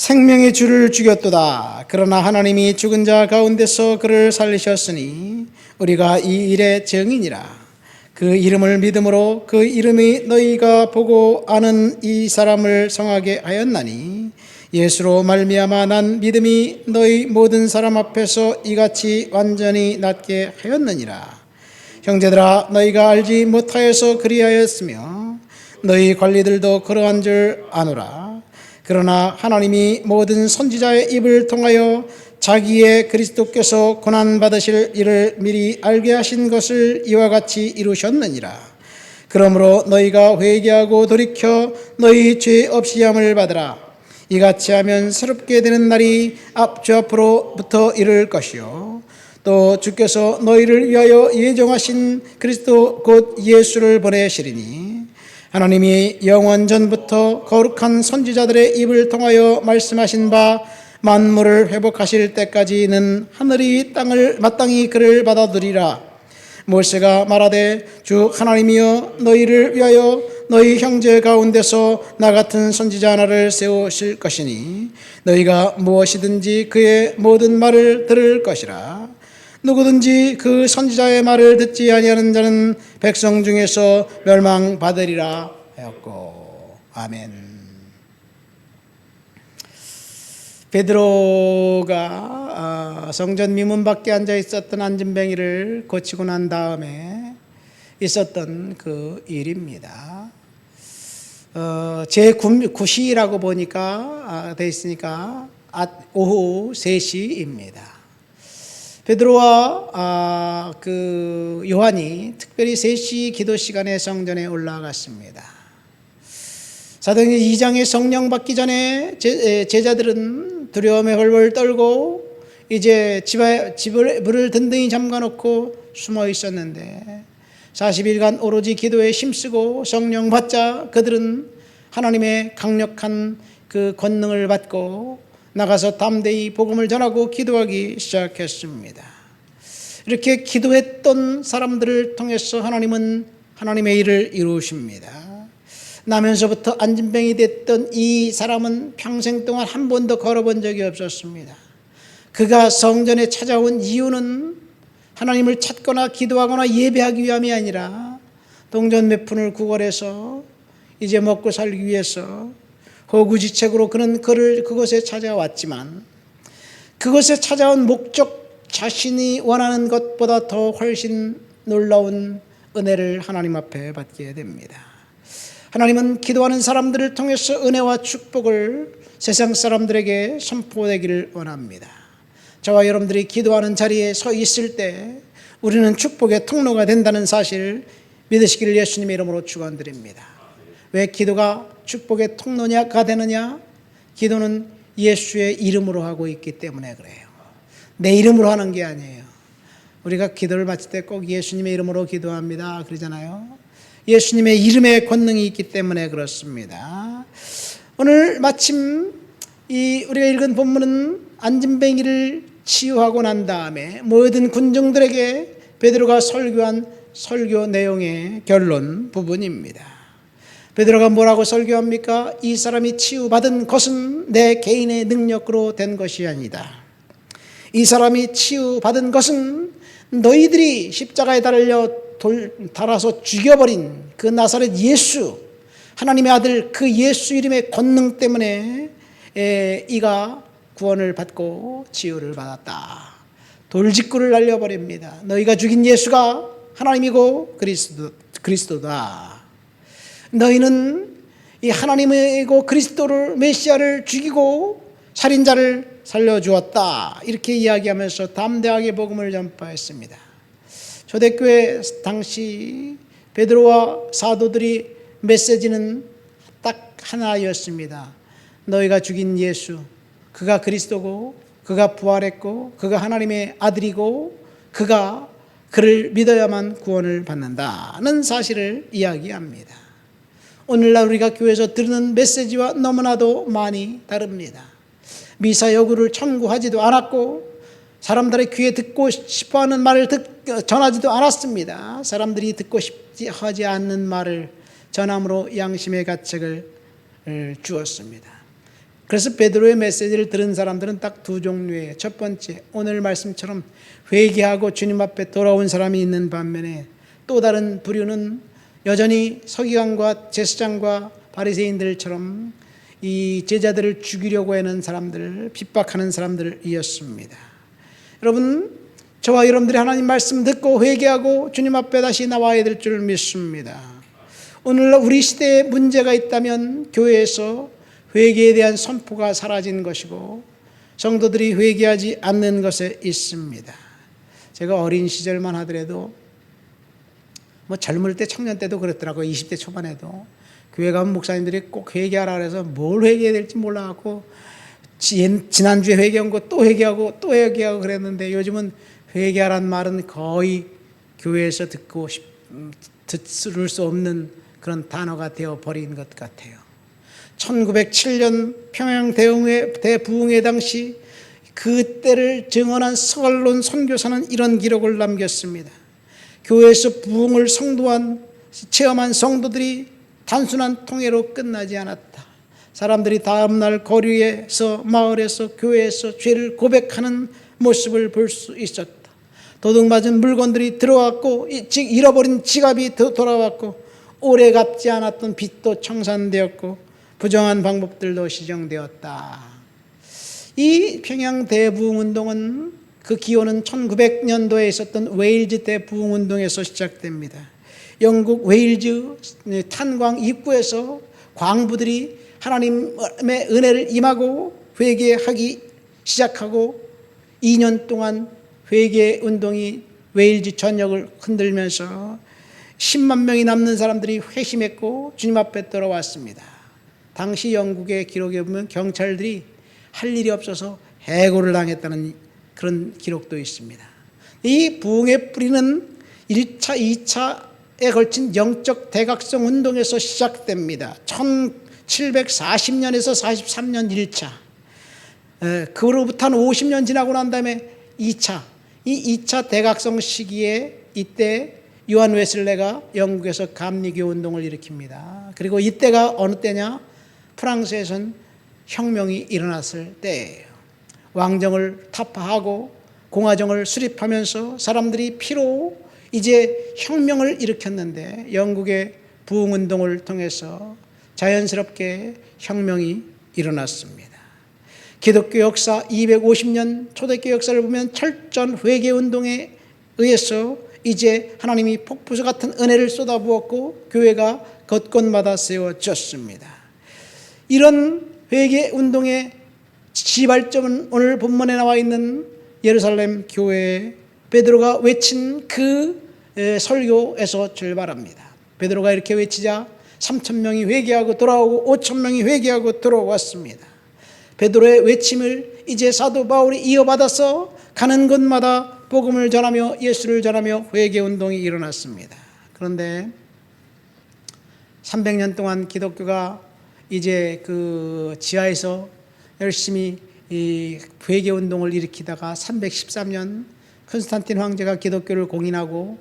생명의 주를 죽였도다. 그러나 하나님이 죽은 자 가운데서 그를 살리셨으니 우리가 이 일의 증인이라. 그 이름을 믿음으로 그 이름이 너희가 보고 아는 이 사람을 성하게 하였나니 예수로 말미암아 난 믿음이 너희 모든 사람 앞에서 이같이 완전히 낫게 하였느니라. 형제들아, 너희가 알지 못하여서 그리하였으며 너희 관리들도 그러한 줄 아노라. 그러나 하나님이 모든 선지자의 입을 통하여 자기의 그리스도께서 고난받으실 일을 미리 알게 하신 것을 이와 같이 이루셨느니라. 그러므로 너희가 회개하고 돌이켜 너희 죄 없이 함을 받으라. 이같이 하면 새롭게 되는 날이 주 앞으로부터 이를 것이요 또 주께서 너희를 위하여 예정하신 그리스도 곧 예수를 보내시리니 하나님이 영원 전부터 거룩한 선지자들의 입을 통하여 말씀하신 바 만물을 회복하실 때까지는 하늘이 땅을 마땅히 그를 받아들이라. 모세가 말하되 주 하나님이여 너희를 위하여 너희 형제 가운데서 나 같은 선지자 하나를 세우실 것이니 너희가 무엇이든지 그의 모든 말을 들을 것이라. 누구든지 그 선지자의 말을 듣지 아니하는 자는 백성 중에서 멸망받으리라 하였고. 아멘. 베드로가 성전 미문 밖에 앉아 있었던 안진뱅이를 고치고 난 다음에 있었던 그 일입니다. 제9시라고 보니까 돼 있으니까 오후 3시입니다. 베드로와 그 요한이 특별히 3시 기도 시간에 성전에 올라갔습니다. 사도행전 2장에 성령 받기 전에 제자들은 두려움에 벌벌 떨고 이제 집을 든든히 잠가놓고 숨어 있었는데 40일간 오로지 기도에 힘쓰고 성령 받자 그들은 하나님의 강력한 그 권능을 받고 나가서 담대히 복음을 전하고 기도하기 시작했습니다. 이렇게 기도했던 사람들을 통해서 하나님은 하나님의 일을 이루십니다. 나면서부터 안진뱅이 됐던 이 사람은 평생 동안 한 번도 걸어본 적이 없었습니다. 그가 성전에 찾아온 이유는 하나님을 찾거나 기도하거나 예배하기 위함이 아니라 동전 몇 푼을 구걸해서 이제 먹고 살기 위해서 호구지책으로 그는 그곳에 찾아왔지만 그곳에 찾아온 목적 자신이 원하는 것보다 더 훨씬 놀라운 은혜를 하나님 앞에 받게 됩니다. 하나님은 기도하는 사람들을 통해서 은혜와 축복을 세상 사람들에게 선포되기를 원합니다. 저와 여러분들이 기도하는 자리에 서 있을 때 우리는 축복의 통로가 된다는 사실 믿으시기를 예수님의 이름으로 축원드립니다. 왜 기도가 축복의 통로가 되느냐? 기도는 예수의 이름으로 하고 있기 때문에 그래요. 내 이름으로 하는 게 아니에요. 우리가 기도를 마칠 때 꼭 예수님의 이름으로 기도합니다 그러잖아요. 예수님의 이름에 권능이 있기 때문에 그렇습니다. 오늘 마침 우리가 읽은 본문은 안진뱅이를 치유하고 난 다음에 모든 군중들에게 베드로가 설교한 설교 내용의 결론 부분입니다. 베드로가 뭐라고 설교합니까? 이 사람이 치유받은 것은 내 개인의 능력으로 된 것이 아니다. 이 사람이 치유받은 것은 너희들이 십자가에 달아서 죽여버린 그 나사렛 예수, 하나님의 아들 그 예수 이름의 권능 때문에 이가 구원을 받고 치유를 받았다. 돌직구를 날려버립니다. 너희가 죽인 예수가 하나님이고 그리스도다. 너희는 이 하나님이고 그리스도를 메시아를 죽이고 살인자를 살려주었다. 이렇게 이야기하면서 담대하게 복음을 전파했습니다. 초대교회 당시 베드로와 사도들이 메시지는 딱 하나였습니다. 너희가 죽인 예수, 그가 그리스도고 그가 부활했고 그가 하나님의 아들이고 그를 믿어야만 구원을 받는다는 사실을 이야기합니다. 오늘날 우리가 교회에서 들은 메시지와 너무나도 많이 다릅니다. 미사 여구를 청구하지도 않았고 사람들의 귀에 듣고 싶어하는 말을 전하지도 않았습니다. 사람들이 듣고 싶지 하지 않는 말을 전함으로 양심의 가책을 주었습니다. 그래서 베드로의 메시지를 들은 사람들은 딱 두 종류예요. 첫 번째, 오늘 말씀처럼 회개하고 주님 앞에 돌아온 사람이 있는 반면에 또 다른 부류는 여전히 서기관과 제사장과 바리새인들처럼 이 제자들을 죽이려고 하는 사람들, 핍박하는 사람들이었습니다. 여러분, 저와 여러분들이 하나님 말씀 듣고 회개하고 주님 앞에 다시 나와야 될 줄 믿습니다. 오늘날 우리 시대에 문제가 있다면 교회에서 회개에 대한 선포가 사라진 것이고 성도들이 회개하지 않는 것에 있습니다. 제가 어린 시절만 하더라도 젊을 때 청년 때도 그랬더라고요. 20대 초반에도 교회 가면 목사님들이 꼭 회개하라 그래서 뭘 회개해야 될지 몰라갖고 지난주에 회개한 거 또 회개하고 또 회개하고 그랬는데 요즘은 회개하라는 말은 거의 교회에서 들을 수 없는 그런 단어가 되어버린 것 같아요. 1907년 평양 대부흥회 당시 그때를 증언한 서갈론 선교사는 이런 기록을 남겼습니다. 교회에서 부흥을 체험한 성도들이 단순한 통회로 끝나지 않았다. 사람들이 다음날 거리에서, 마을에서, 교회에서 죄를 고백하는 모습을 볼 수 있었다. 도둑맞은 물건들이 들어왔고 잃어버린 지갑이 돌아왔고 오래 갚지 않았던 빚도 청산되었고 부정한 방법들도 시정되었다. 이 평양 대부흥운동은 그 기원은 1900년도에 있었던 웨일즈 대부흥운동에서 시작됩니다. 영국 웨일즈 탄광 입구에서 광부들이 하나님의 은혜를 임하고 회개하기 시작하고 2년 동안 회개운동이 웨일즈 전역을 흔들면서 10만 명이 남는 사람들이 회심했고 주님 앞에 돌아왔습니다. 당시 영국의 기록에 보면 경찰들이 할 일이 없어서 해고를 당했다는 그런 기록도 있습니다. 이 부흥의 뿌리는 1차, 2차에 걸친 영적 대각성 운동에서 시작됩니다. 1740년에서 43년 1차, 그로부터 한 50년 지나고 난 다음에 2차, 이 2차 대각성 시기에 이때 요한 웨슬레가 영국에서 감리교 운동을 일으킵니다. 그리고 이때가 어느 때냐? 프랑스에선 혁명이 일어났을 때예요. 왕정을 타파하고 공화정을 수립하면서 사람들이 피로 이제 혁명을 일으켰는데 영국의 부흥운동을 통해서 자연스럽게 혁명이 일어났습니다. 기독교 역사 250년 초대교회 역사를 보면 철전 회개운동에 의해서 이제 하나님이 폭포수 같은 은혜를 쏟아부었고 교회가 곳곳마다 세워졌습니다. 이런 회개운동의 시발점은 오늘 본문에 나와 있는 예루살렘 교회에 베드로가 외친 그 설교에서 출발합니다. 베드로가 이렇게 외치자 3,000명이 회개하고 돌아오고 5,000명이 회개하고 돌아왔습니다. 베드로의 외침을 이제 사도 바울이 이어받아서 가는 곳마다 복음을 전하며 예수를 전하며 회개운동이 일어났습니다. 그런데 300년 동안 기독교가 이제 그 지하에서 열심히 이 회개운동을 일으키다가 313년 컨스탄틴 황제가 기독교를 공인하고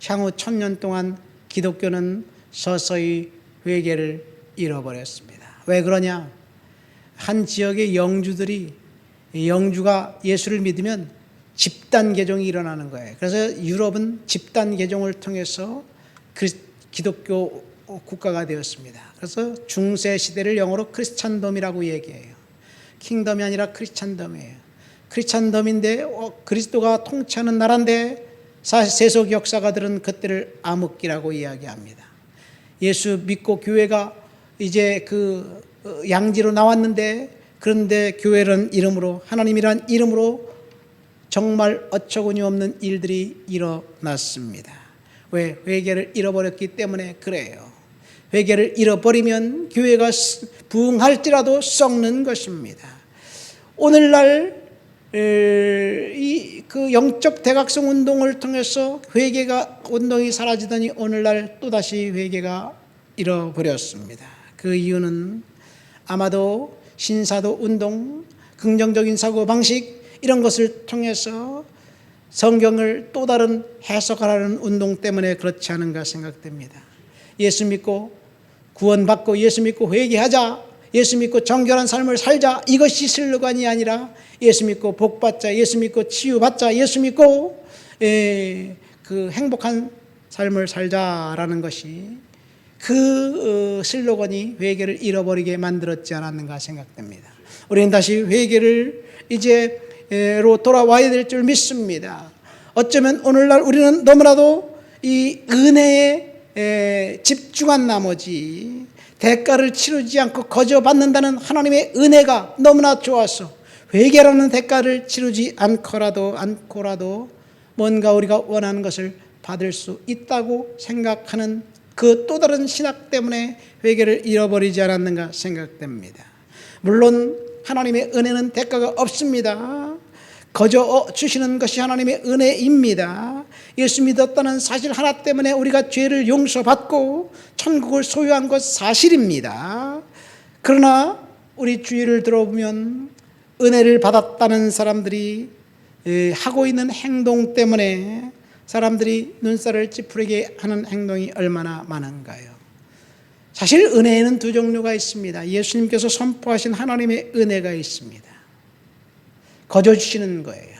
향후 1000년 동안 기독교는 서서히 회개를 잃어버렸습니다. 왜 그러냐? 한 지역의 영주가 예수를 믿으면 집단 개종이 일어나는 거예요. 그래서 유럽은 집단 개종을 통해서 기독교 국가가 되었습니다. 그래서 중세 시대를 영어로 크리스찬덤이라고 얘기해요. 킹덤이 아니라 크리스찬덤이에요. 크리스찬덤인데 그리스도가 통치하는 나라인데 세속 역사가들은 그때를 암흑기라고 이야기합니다. 예수 믿고 교회가 이제 그 양지로 나왔는데 그런데 교회라는 이름으로 하나님이란 이름으로 정말 어처구니 없는 일들이 일어났습니다. 왜? 회개를 잃어버렸기 때문에 그래요. 회개를 잃어버리면 교회가 부흥할지라도 썩는 것입니다. 오늘날 그 영적 대각성 운동을 통해서 운동이 사라지더니 오늘날 또다시 회개가 잃어버렸습니다. 그 이유는 아마도 신사도 운동, 긍정적인 사고방식 이런 것을 통해서 성경을 또 다른 해석하라는 운동 때문에 그렇지 않은가 생각됩니다. 예수 믿고 구원받고 예수 믿고 회개하자 예수 믿고 정결한 삶을 살자, 이것이 슬로건이 아니라 예수 믿고 복받자, 예수 믿고 치유받자, 예수 믿고 그 행복한 삶을 살자라는 것이 그 슬로건이 회개를 잃어버리게 만들었지 않았는가 생각됩니다. 우리는 다시 회개를 이제로 돌아와야 될 줄 믿습니다. 어쩌면 오늘날 우리는 너무나도 이 은혜에 집중한 나머지 대가를 치르지 않고 거저 받는다는 하나님의 은혜가 너무나 좋아서 회개라는 대가를 치르지 않고라도 뭔가 우리가 원하는 것을 받을 수 있다고 생각하는 그 또 다른 신학 때문에 회개를 잃어버리지 않았는가 생각됩니다. 물론 하나님의 은혜는 대가가 없습니다. 거저 주시는 것이 하나님의 은혜입니다. 예수 믿었다는 사실 하나 때문에 우리가 죄를 용서받고 천국을 소유한 것 사실입니다. 그러나 우리 주위를 들어보면 은혜를 받았다는 사람들이 하고 있는 행동 때문에 사람들이 눈살을 찌푸리게 하는 행동이 얼마나 많은가요? 사실 은혜에는 두 종류가 있습니다. 예수님께서 선포하신 하나님의 은혜가 있습니다. 거저 주시는 거예요.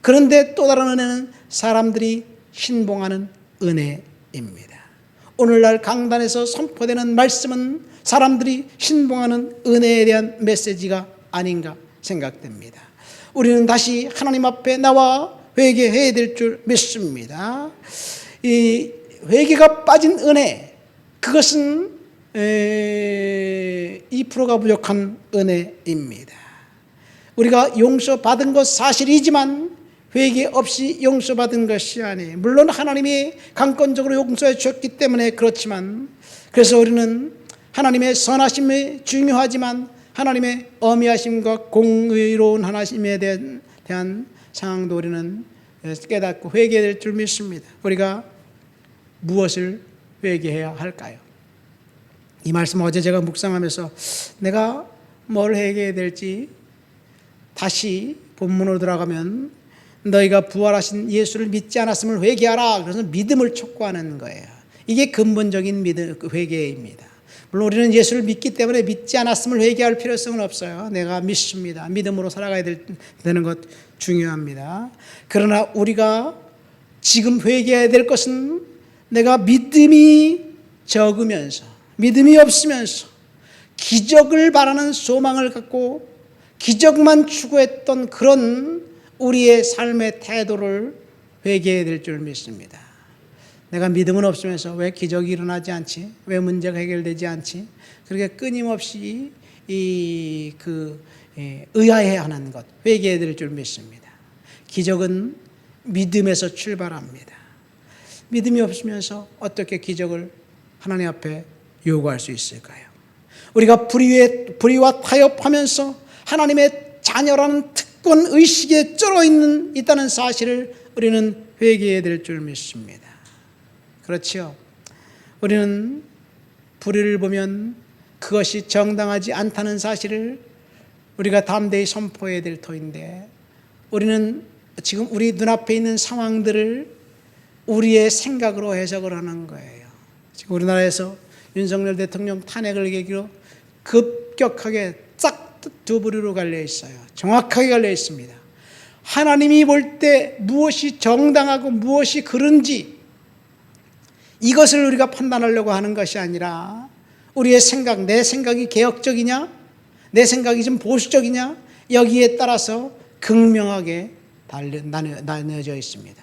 그런데 또 다른 은혜는 사람들이 신봉하는 은혜입니다. 오늘날 강단에서 선포되는 말씀은 사람들이 신봉하는 은혜에 대한 메시지가 아닌가 생각됩니다. 우리는 다시 하나님 앞에 나와 회개해야 될 줄 믿습니다. 이 회개가 빠진 은혜, 그것은 2%가 부족한 은혜입니다. 우리가 용서받은 것 사실이지만 회개 없이 용서받은 것이 아니에요. 물론 하나님이 강권적으로 용서해 주셨기 때문에 그렇지만, 그래서 우리는 하나님의 선하심이 중요하지만 하나님의 어미하심과 공의로운 하나님에 대한 상황도 우리는 깨닫고 회개해야 될 줄 믿습니다. 우리가 무엇을 회개해야 할까요? 이 말씀 어제 제가 묵상하면서 내가 뭘 회개해야 될지, 다시 본문으로 들어가면 너희가 부활하신 예수를 믿지 않았음을 회개하라. 그래서 믿음을 촉구하는 거예요. 이게 근본적인 회개입니다. 물론 우리는 예수를 믿기 때문에 믿지 않았음을 회개할 필요성은 없어요. 내가 믿습니다. 믿음으로 살아가야 되는 것 중요합니다. 그러나 우리가 지금 회개해야 될 것은 내가 믿음이 적으면서, 믿음이 없으면서 기적을 바라는 소망을 갖고 기적만 추구했던 그런 우리의 삶의 태도를 회개해야 될 줄 믿습니다. 내가 믿음은 없으면서 왜 기적이 일어나지 않지? 왜 문제가 해결되지 않지? 그렇게 끊임없이 의아해하는 것, 회개해야 될 줄 믿습니다. 기적은 믿음에서 출발합니다. 믿음이 없으면서 어떻게 기적을 하나님 앞에 요구할 수 있을까요? 우리가 불의와 타협하면서 하나님의 자녀라는 특권 의식에 쩔어 있다는 사실을 우리는 회개해야 될 줄 믿습니다. 그렇지요. 우리는 불의를 보면 그것이 정당하지 않다는 사실을 우리가 담대히 선포해야 될 터인데, 우리는 지금 우리 눈앞에 있는 상황들을 우리의 생각으로 해석을 하는 거예요. 지금 우리나라에서 윤석열 대통령 탄핵을 계기로 급격하게 싹 두 부류로 갈려 있어요. 정확하게 갈려 있습니다. 하나님이 볼 때 무엇이 정당하고 무엇이 그른지 이것을 우리가 판단하려고 하는 것이 아니라 우리의 생각, 내 생각이 개혁적이냐, 내 생각이 좀 보수적이냐, 여기에 따라서 극명하게 나뉘어져 있습니다.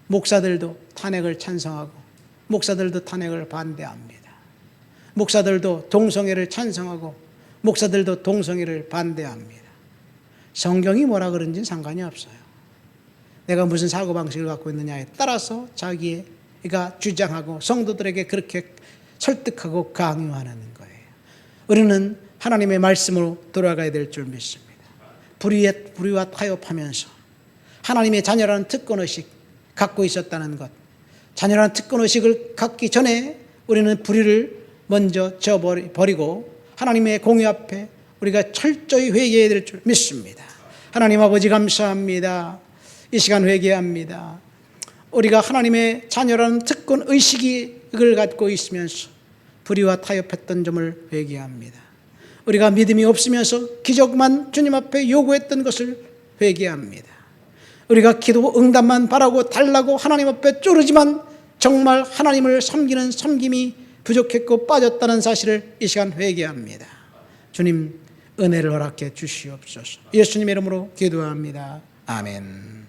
목사들도 탄핵을 찬성하고 목사들도 탄핵을 반대합니다. 목사들도 동성애를 찬성하고 목사들도 동성애를 반대합니다. 성경이 뭐라 그런지는 상관이 없어요. 내가 무슨 사고방식을 갖고 있느냐에 따라서 자기가 주장하고 성도들에게 그렇게 설득하고 강요하는 거예요. 우리는 하나님의 말씀으로 돌아가야 될 줄 믿습니다. 불의와 타협하면서 하나님의 자녀라는 특권의식 갖고 있었다는 것, 자녀라는 특권의식을 갖기 전에 우리는 불의를 먼저 저버리고 하나님의 공의 앞에 우리가 철저히 회개해야 될 줄 믿습니다. 하나님 아버지 감사합니다. 이 시간 회개합니다. 우리가 하나님의 자녀라는 특권 의식을 갖고 있으면서 불의와 타협했던 점을 회개합니다. 우리가 믿음이 없으면서 기적만 주님 앞에 요구했던 것을 회개합니다. 우리가 기도 응답만 바라고 달라고 하나님 앞에 쪼르지만 정말 하나님을 섬기는 섬김이 부족했고 빠졌다는 사실을 이 시간 회개합니다. 주님 은혜를 허락해 주시옵소서. 예수님의 이름으로 기도합니다. 아멘.